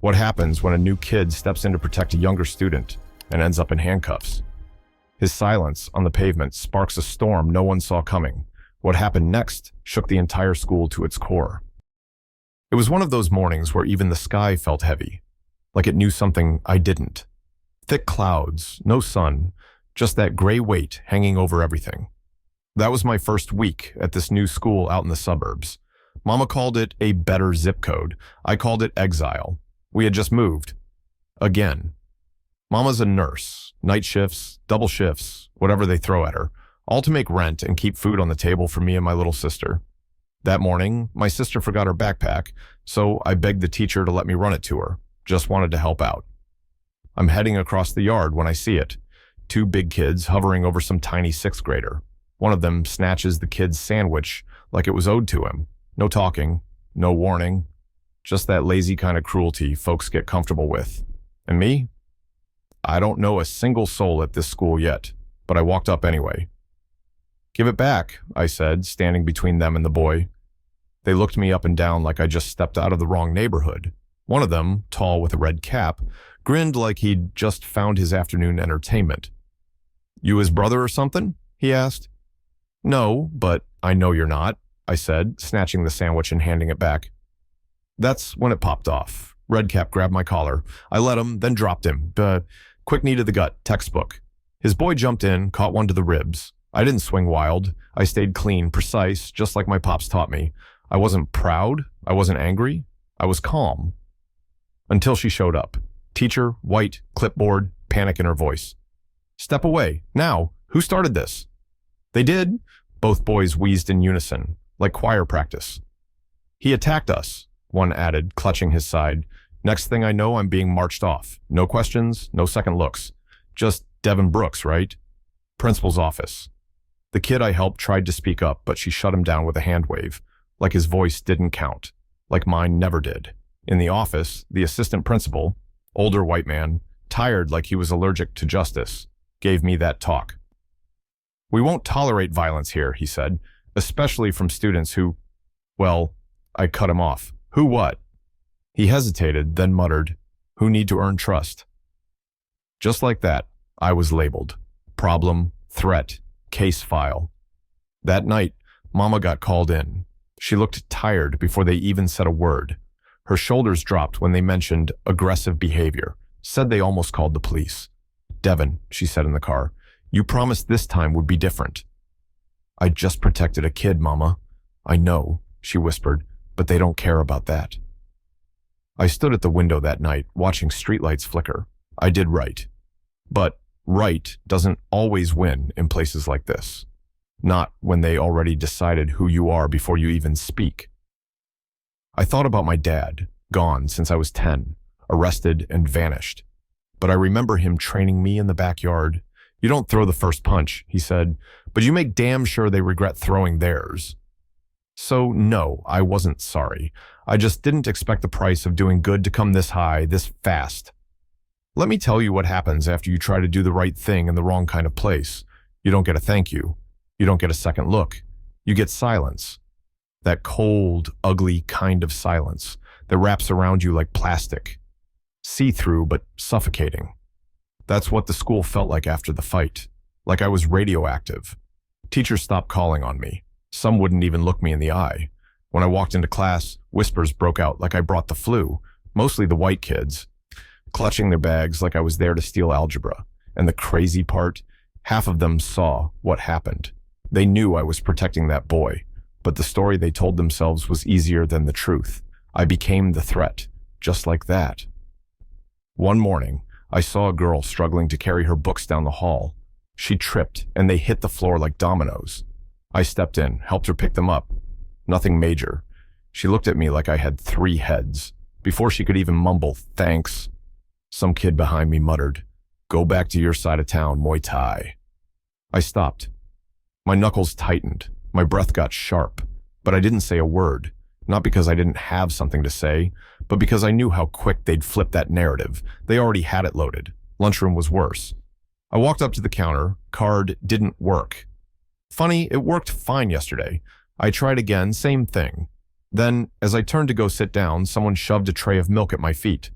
What happens when a new kid steps in to protect a younger student and ends up in handcuffs? His silence on the pavement sparks a storm no one saw coming. What happened next shook the entire school to its core. It was one of those mornings where even the sky felt heavy, like it knew something I didn't. Thick clouds, no sun, just that gray weight hanging over everything. That was my first week at this new school out in the suburbs. Mama called it a better zip code. I called it exile. We had just moved. Again. Mama's a nurse, night shifts, double shifts, whatever they throw at her, all to make rent and keep food on the table for me and my little sister. That morning, my sister forgot her backpack, so I begged the teacher to let me run it to her. Just wanted to help out. I'm heading across the yard when I see it. Two big kids hovering over some tiny sixth grader. One of them snatches the kid's sandwich like it was owed to him. No talking, no warning, just that lazy kind of cruelty folks get comfortable with. And me? I don't know a single soul at this school yet, but I walked up anyway. "Give it back," I said, standing between them and the boy. They looked me up and down like I just stepped out of the wrong neighborhood. One of them, tall with a red cap, grinned like he'd just found his afternoon entertainment. "You his brother or something?" he asked. "No, but I know you're not," I said, snatching the sandwich and handing it back. That's when it popped off. Redcap grabbed my collar. I let him, then dropped him. Quick knee to the gut, textbook. His boy jumped in, caught one to the ribs. I didn't swing wild. I stayed clean, precise, just like my pops taught me. I wasn't proud. I wasn't angry. I was calm. Until she showed up. Teacher, white, clipboard, panic in her voice. "Step away. Now. Who started this?" "They did." Both boys wheezed in unison, like choir practice. "He attacked us," one added, clutching his side. Next thing I know, I'm being marched off. No questions, no second looks. Just Devin Brooks, right? Principal's office. The kid I helped tried to speak up, but she shut him down with a hand wave, like his voice didn't count, like mine never did. In the office, the assistant principal, older white man, tired like he was allergic to justice, gave me that talk. "We won't tolerate violence here," he said, "especially from students who..." Well, I cut him off. "Who what?" He hesitated, then muttered, "Who need to earn trust." Just like that, I was labeled. Problem, threat, case file. That night, Mama got called in. She looked tired before they even said a word. Her shoulders dropped when they mentioned aggressive behavior, said they almost called the police. "Devin," she said in the car, "you promised this time would be different." "I just protected a kid, Mama." "I know," she whispered, "but they don't care about that." I stood at the window that night, watching streetlights flicker. I did right. But right doesn't always win in places like this. Not when they already decided who you are before you even speak. I thought about my dad, gone since I was 10, arrested and vanished. But I remember him training me in the backyard. "You don't throw the first punch," he said, "but you make damn sure they regret throwing theirs." So no, I wasn't sorry. I just didn't expect the price of doing good to come this high, this fast. Let me tell you what happens after you try to do the right thing in the wrong kind of place. You don't get a thank you. You don't get a second look. You get silence. That cold, ugly kind of silence that wraps around you like plastic. See-through, but suffocating. That's what the school felt like after the fight. Like I was radioactive. Teachers stopped calling on me. Some wouldn't even look me in the eye. When I walked into class, whispers broke out like I brought the flu, mostly the white kids, clutching their bags like I was there to steal algebra. And the crazy part, half of them saw what happened. They knew I was protecting that boy, but the story they told themselves was easier than the truth. I became the threat, just like that. One morning, I saw a girl struggling to carry her books down the hall. She tripped, and they hit the floor like dominoes. I stepped in, helped her pick them up. Nothing major. She looked at me like I had 3 heads. Before she could even mumble, "Thanks," some kid behind me muttered, "Go back to your side of town, Muay Thai." I stopped. My knuckles tightened. My breath got sharp. But I didn't say a word. Not because I didn't have something to say, but because I knew how quick they'd flip that narrative. They already had it loaded. Lunchroom was worse. I walked up to the counter. Card didn't work. Funny, it worked fine yesterday. I tried again, same thing. Then, as I turned to go sit down, someone shoved a tray of milk at my feet.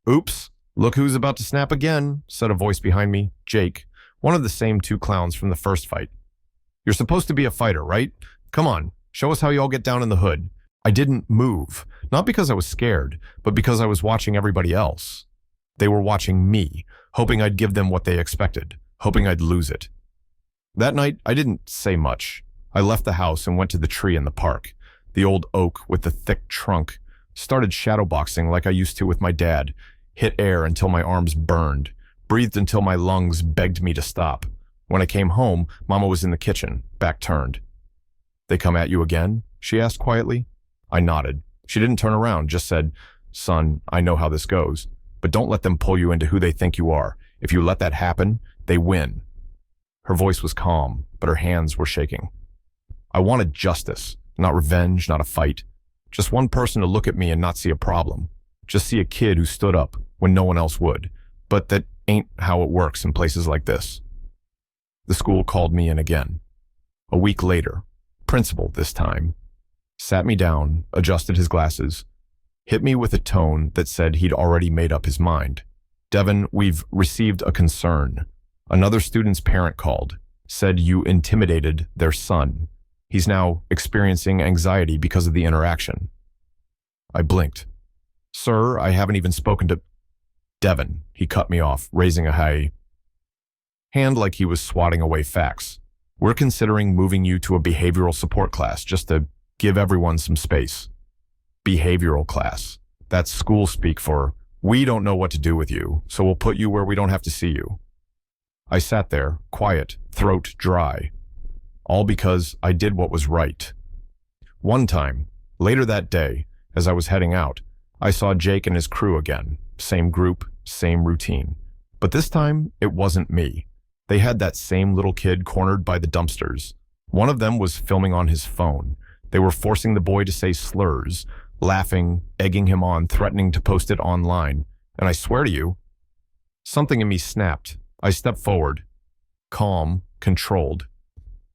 Oops, look who's about to snap again, said a voice behind me, Jake, one of the same two clowns from the first fight. You're supposed to be a fighter, right? Come on, show us how you all get down in the hood. I didn't move, not because I was scared, but because I was watching everybody else. They were watching me, hoping I'd give them what they expected, hoping I'd lose it. That night, I didn't say much. I left the house and went to the tree in the park, the old oak with the thick trunk, started shadowboxing like I used to with my dad, hit air until my arms burned, breathed until my lungs begged me to stop. When I came home, Mama was in the kitchen, back turned. They come at you again? She asked quietly. I nodded. She didn't turn around, just said, Son, I know how this goes, but don't let them pull you into who they think you are. If you let that happen, they win. Her voice was calm, but her hands were shaking. I wanted justice, not revenge, not a fight. Just one person to look at me and not see a problem. Just see a kid who stood up when no one else would. But that ain't how it works in places like this. The school called me in again. A week later, principal this time, sat me down, adjusted his glasses, hit me with a tone that said he'd already made up his mind. Devin, we've received a concern. Another student's parent called, said you intimidated their son. He's now experiencing anxiety because of the interaction. I blinked. Sir, I haven't even spoken to... Devin, he cut me off, raising a high hand like he was swatting away facts. We're considering moving you to a behavioral support class just to give everyone some space. Behavioral class. That's school speak for, we don't know what to do with you, so we'll put you where we don't have to see you. I sat there, quiet, throat dry. All because I did what was right. One time, later that day, as I was heading out, I saw Jake and his crew again. Same group, same routine. But this time, it wasn't me. They had that same little kid cornered by the dumpsters. One of them was filming on his phone. They were forcing the boy to say slurs, laughing, egging him on, threatening to post it online. And I swear to you, something in me snapped. I stepped forward, calm, controlled.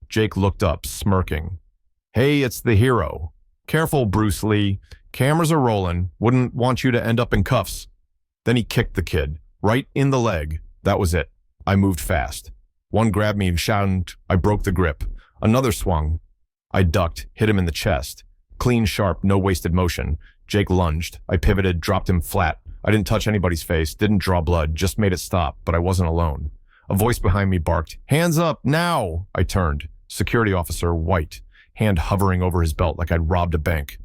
Jake looked up, smirking. Hey, it's the hero. Careful, Bruce Lee. Cameras are rolling. Wouldn't want you to end up in cuffs. Then he kicked the kid, right in the leg. That was it. I moved fast. One grabbed me and shouted. I broke the grip. Another swung. I ducked, hit him in the chest. Clean, sharp, no wasted motion. Jake lunged. I pivoted, dropped him flat. I didn't touch anybody's face, didn't draw blood, just made it stop, but I wasn't alone. A voice behind me barked, hands up, now! I turned. Security officer, white, hand hovering over his belt like I'd robbed a bank.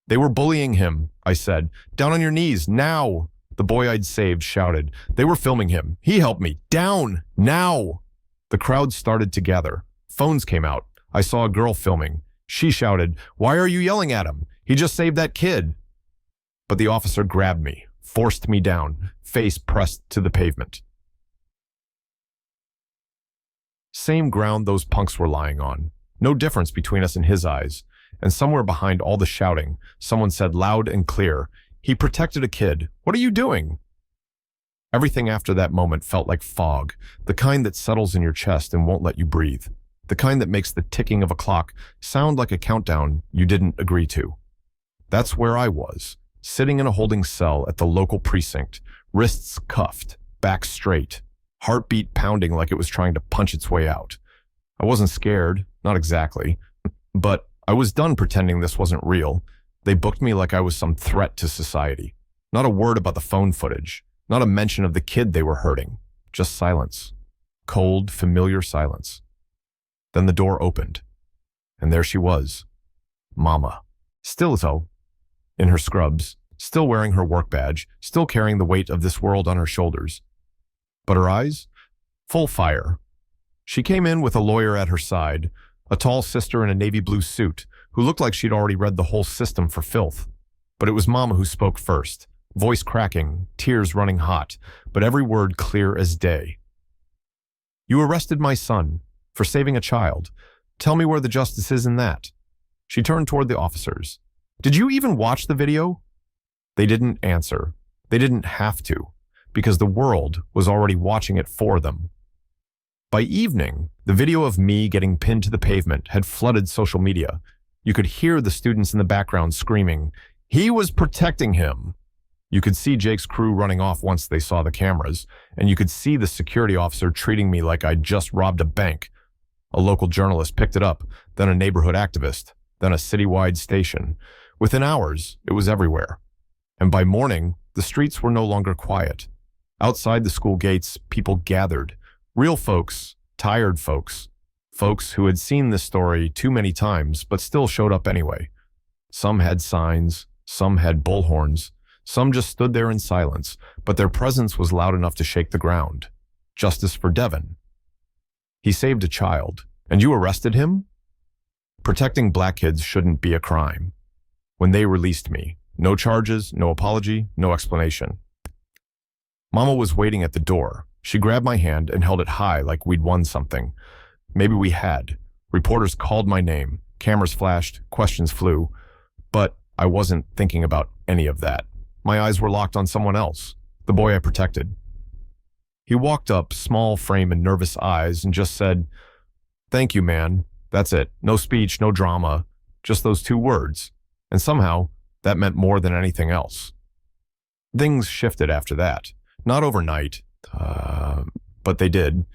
They were bullying him, I said. Down on your knees, now! The boy I'd saved shouted. They were filming him. He helped me. Down! Now! The crowd started to gather. Phones came out. I saw a girl filming. She shouted, why are you yelling at him? He just saved that kid. But the officer grabbed me, forced me down, face pressed to the pavement. Same ground those punks were lying on. No difference between us in his eyes. And somewhere behind all the shouting, someone said loud and clear, he protected a kid. What are you doing? Everything after that moment felt like fog, the kind that settles in your chest and won't let you breathe. The kind that makes the ticking of a clock sound like a countdown you didn't agree to. That's where I was, sitting in a holding cell at the local precinct, wrists cuffed, back straight, heartbeat pounding like it was trying to punch its way out. I wasn't scared, not exactly, but I was done pretending this wasn't real. They booked me like I was some threat to society. Not a word about the phone footage, not a mention of the kid they were hurting, just silence. Cold, familiar silence. Then the door opened, and there she was, Mama. Still so, in her scrubs, still wearing her work badge, still carrying the weight of this world on her shoulders. But her eyes? Full fire. She came in with a lawyer at her side, a tall sister in a navy blue suit, who looked like she'd already read the whole system for filth. But it was Mama who spoke first, voice cracking, tears running hot, but every word clear as day. You arrested my son for saving a child. Tell me where the justice is in that. She turned toward the officers. Did you even watch the video? They didn't answer. They didn't have to, because the world was already watching it for them. By evening, the video of me getting pinned to the pavement had flooded social media. You could hear the students in the background screaming, "He was protecting him." You could see Jake's crew running off once they saw the cameras, and you could see the security officer treating me like I'd just robbed a bank. A local journalist picked it up, then a neighborhood activist, then a citywide station. Within hours, it was everywhere. And by morning, the streets were no longer quiet. Outside the school gates, people gathered. Real folks, tired folks, folks who had seen this story too many times but still showed up anyway. Some had signs, some had bullhorns, some just stood there in silence, but their presence was loud enough to shake the ground. Justice for Devin. He saved a child, and you arrested him? Protecting black kids shouldn't be a crime. When they released me, no charges, no apology, no explanation. Mama was waiting at the door. She grabbed my hand and held it high like we'd won something. Maybe we had. Reporters called my name, cameras flashed, questions flew, but I wasn't thinking about any of that. My eyes were locked on someone else, the boy I protected. He walked up, small frame and nervous eyes, and just said, "Thank you, man. That's it. No speech, no drama, just those 2 words." And somehow, that meant more than anything else. Things shifted after that. Not overnight, but they did.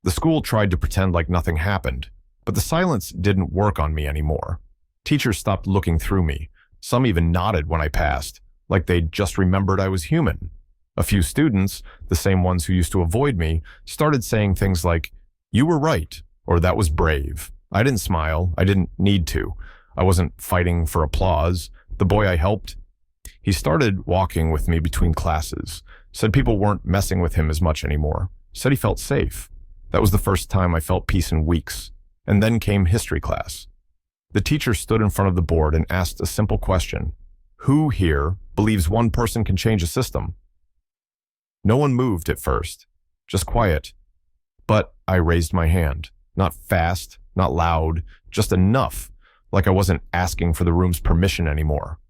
The school tried to pretend like nothing happened, but the silence didn't work on me anymore. Teachers stopped looking through me. Some even nodded when I passed, like they'd just remembered I was human. A few students, the same ones who used to avoid me, started saying things like, "You were right," or "That was brave." I didn't smile. I didn't need to. I wasn't fighting for applause. The boy I helped, he started walking with me between classes, said people weren't messing with him as much anymore, said he felt safe. That was the first time I felt peace in weeks. And then came history class. The teacher stood in front of the board and asked a simple question. Who here believes one person can change a system? No one moved at first, just quiet. But I raised my hand, not fast, not loud, just enough, like I wasn't asking for the room's permission anymore.